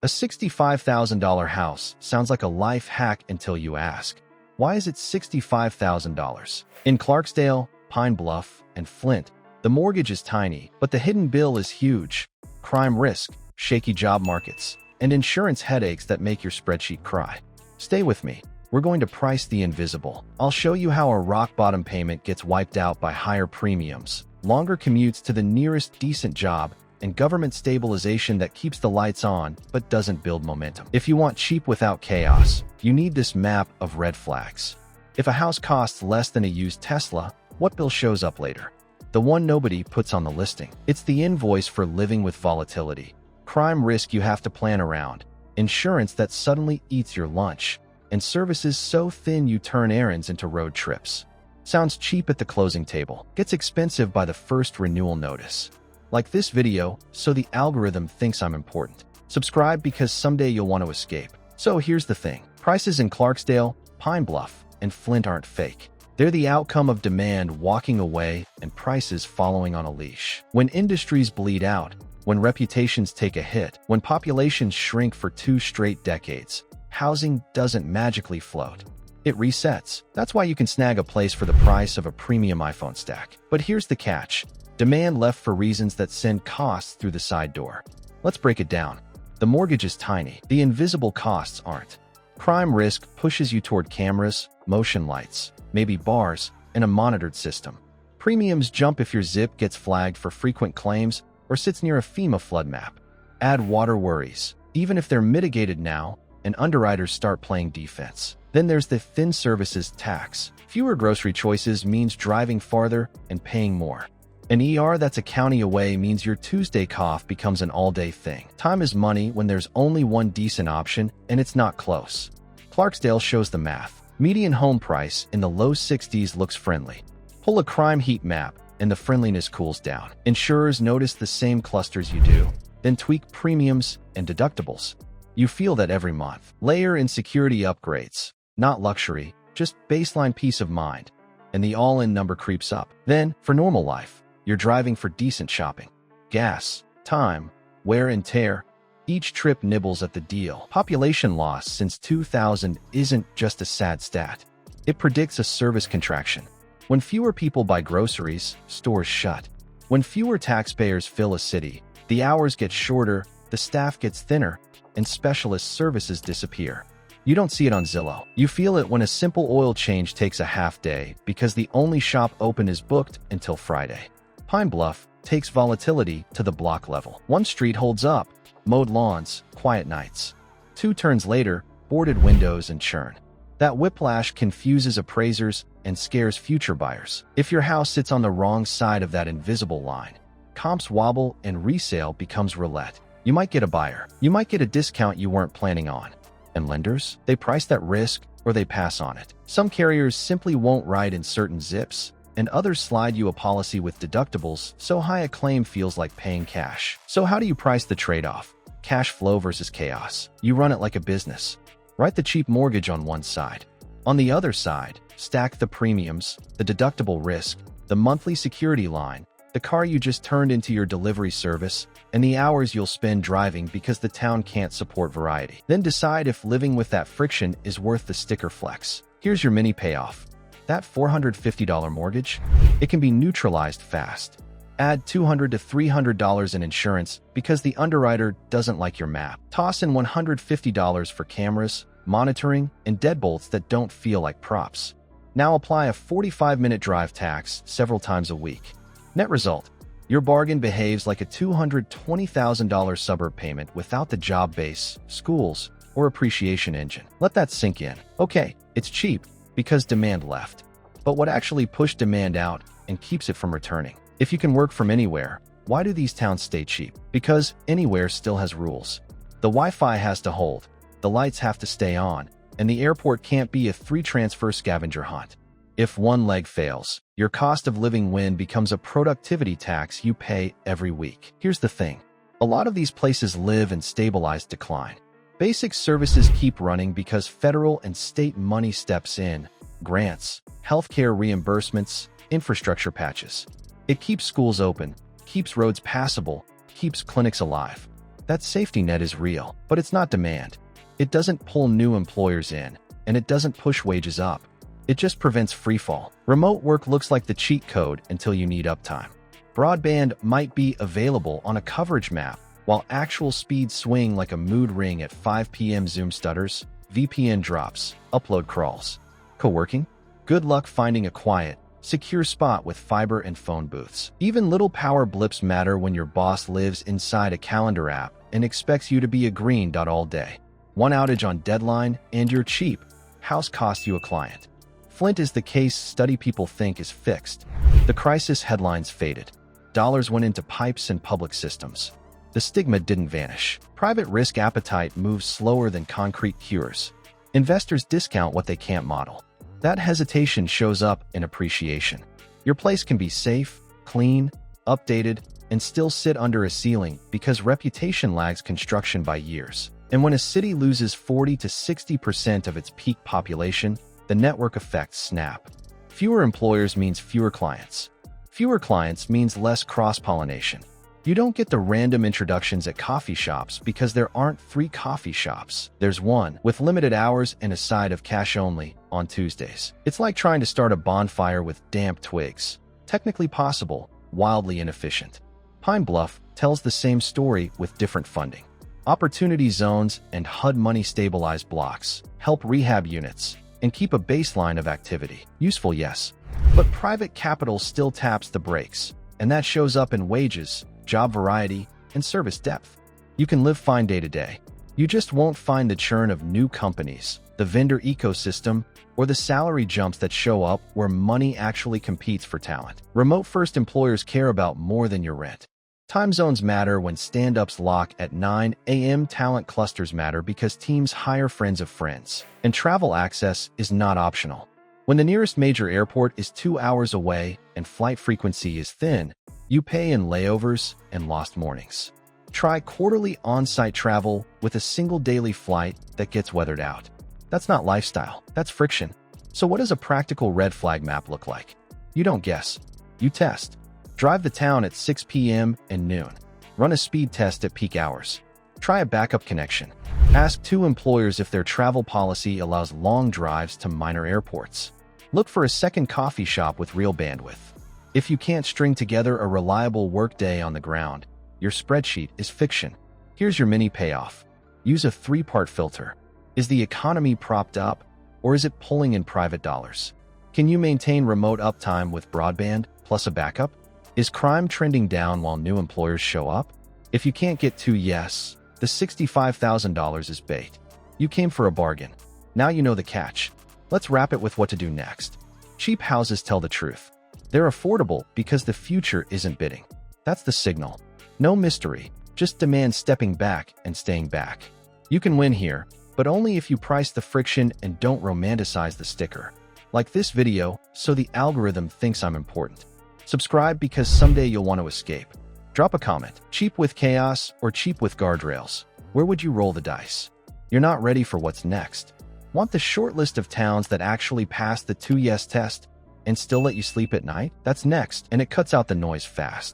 A $65,000 house sounds like a life hack until you ask, why is it $65,000? In Clarksdale, Pine Bluff, and Flint, the mortgage is tiny, but the hidden bill is huge. Crime risk, shaky job markets, and insurance headaches that make your spreadsheet cry. Stay with me. We're going to price the invisible. I'll show you how a rock-bottom payment gets wiped out by higher premiums, longer commutes to the nearest decent job, and government stabilization that keeps the lights on but doesn't build momentum. If you want cheap without chaos, you need this map of red flags. If a house costs less than a used Tesla, what bill shows up later? The one nobody puts on the listing. It's the invoice for living with volatility. Crime risk you have to plan around, insurance that suddenly eats your lunch, and services so thin you turn errands into road trips. Sounds cheap at the closing table, gets expensive by the first renewal notice. Like this video, so the algorithm thinks I'm important. Subscribe because someday you'll want to escape. So here's the thing. Prices in Clarksdale, Pine Bluff, and Flint aren't fake. They're the outcome of demand walking away and prices following on a leash. When industries bleed out, when reputations take a hit, when populations shrink for 2 straight decades, housing doesn't magically float. It resets. That's why you can snag a place for the price of a premium iPhone stack. But here's the catch. Demand left for reasons that send costs through the side door. Let's break it down. The mortgage is tiny. The invisible costs aren't. Crime risk pushes you toward cameras, motion lights, maybe bars, and a monitored system. Premiums jump if your zip gets flagged for frequent claims or sits near a FEMA flood map. Add water worries. Even if they're mitigated now, and underwriters start playing defense. Then there's the thin services tax. Fewer grocery choices means driving farther and paying more. An ER that's a county away means your Tuesday cough becomes an all-day thing. Time is money when there's only one decent option, and it's not close. Clarksdale shows the math. Median home price in the low 60s looks friendly. Pull a crime heat map, and the friendliness cools down. Insurers notice the same clusters you do, then tweak premiums and deductibles. You feel that every month. Layer in security upgrades. Not luxury, just baseline peace of mind. And the all-in number creeps up. Then, for normal life, you're driving for decent shopping. Gas, time, wear and tear. Each trip nibbles at the deal. Population loss since 2000 isn't just a sad stat. It predicts a service contraction. When fewer people buy groceries, stores shut. When fewer taxpayers fill a city, the hours get shorter, the staff gets thinner, and specialist services disappear. You don't see it on Zillow. You feel it when a simple oil change takes a half day because the only shop open is booked until Friday. Pine Bluff takes volatility to the block level. One street holds up, mowed lawns, quiet nights. 2 turns later, boarded windows and churn. That whiplash confuses appraisers and scares future buyers. If your house sits on the wrong side of that invisible line, comps wobble and resale becomes roulette. You might get a buyer. You might get a discount you weren't planning on. And lenders? They price that risk or they pass on it. Some carriers simply won't write in certain zips, and others slide you a policy with deductibles so high a claim feels like paying cash. So how do you price the trade-off? Cash flow versus chaos. You run it like a business. Write the cheap mortgage on one side. On the other side, stack the premiums, the deductible risk, the monthly security line, the car you just turned into your delivery service, and the hours you'll spend driving because the town can't support variety. Then decide if living with that friction is worth the sticker flex. Here's your mini payoff. That $450 mortgage, it can be neutralized fast. Add $200 to $300 in insurance because the underwriter doesn't like your map. Toss in $150 for cameras, monitoring, and deadbolts that don't feel like props. Now apply a 45-minute drive tax several times a week. Net result, your bargain behaves like a $220,000 suburb payment without the job base, schools, or appreciation engine. Let that sink in. Okay, it's cheap because demand left. But what actually pushed demand out and keeps it from returning? If you can work from anywhere, why do these towns stay cheap? Because anywhere still has rules. The Wi-Fi has to hold, the lights have to stay on, and the airport can't be a 3-transfer scavenger hunt. If one leg fails, your cost of living win becomes a productivity tax you pay every week. Here's the thing. A lot of these places live in stabilized decline. Basic services keep running because federal and state money steps in, grants, healthcare reimbursements, infrastructure patches. It keeps schools open, keeps roads passable, keeps clinics alive. That safety net is real, but it's not demand. It doesn't pull new employers in, and it doesn't push wages up. It just prevents freefall. Remote work looks like the cheat code until you need uptime. Broadband might be available on a coverage map, while actual speeds swing like a mood ring at 5 p.m. Zoom stutters, VPN drops, upload crawls. Co-working? Good luck finding a quiet, secure spot with fiber and phone booths. Even little power blips matter when your boss lives inside a calendar app and expects you to be a green dot all day. One outage on deadline and you're cheap. House costs you a client. Flint is the case study people think is fixed. The crisis headlines faded. Dollars went into pipes and public systems. The stigma didn't vanish. Private risk appetite moves slower than concrete cures. Investors discount what they can't model. That hesitation shows up in appreciation. Your place can be safe, clean, updated, and still sit under a ceiling because reputation lags construction by years. And when a city loses 40 to 60% of its peak population, the network effects snap. Fewer employers means fewer clients. Fewer clients means less cross-pollination. You don't get the random introductions at coffee shops because there aren't 3 coffee shops. There's one, with limited hours and a side of cash only, on Tuesdays. It's like trying to start a bonfire with damp twigs. Technically possible, wildly inefficient. Pine Bluff tells the same story with different funding. Opportunity zones and HUD money-stabilized blocks help rehab units and keep a baseline of activity. Useful, yes. But private capital still taps the brakes, and that shows up in wages, job variety, and service depth. You can live fine day to day. You just won't find the churn of new companies, the vendor ecosystem, or the salary jumps that show up where money actually competes for talent. Remote-first employers care about more than your rent. Time zones matter when stand-ups lock at 9 a.m. Talent clusters matter because teams hire friends of friends. And travel access is not optional. When the nearest major airport is 2 hours away and flight frequency is thin, you pay in layovers and lost mornings. Try quarterly on-site travel with a single daily flight that gets weathered out. That's not lifestyle, that's friction. So what does a practical red flag map look like? You don't guess, you test. Drive the town at 6 p.m. and noon. Run a speed test at peak hours. Try a backup connection. Ask 2 employers if their travel policy allows long drives to minor airports. Look for a second coffee shop with real bandwidth. If you can't string together a reliable workday on the ground, your spreadsheet is fiction. Here's your mini payoff. Use a 3-part filter. Is the economy propped up, or is it pulling in private dollars? Can you maintain remote uptime with broadband plus a backup? Is crime trending down while new employers show up? If you can't get 2 yes, the $65,000 is bait. You came for a bargain. Now you know the catch. Let's wrap it with what to do next. Cheap houses tell the truth. They're affordable because the future isn't bidding. That's the signal. No mystery, just demand stepping back and staying back. You can win here, but only if you price the friction and don't romanticize the sticker. Like this video, so the algorithm thinks I'm important. Subscribe because someday you'll want to escape. Drop a comment. Cheap with chaos or cheap with guardrails? Where would you roll the dice? You're not ready for what's next. Want the short list of towns that actually pass the 2 yes test and still let you sleep at night? That's next, and it cuts out the noise fast.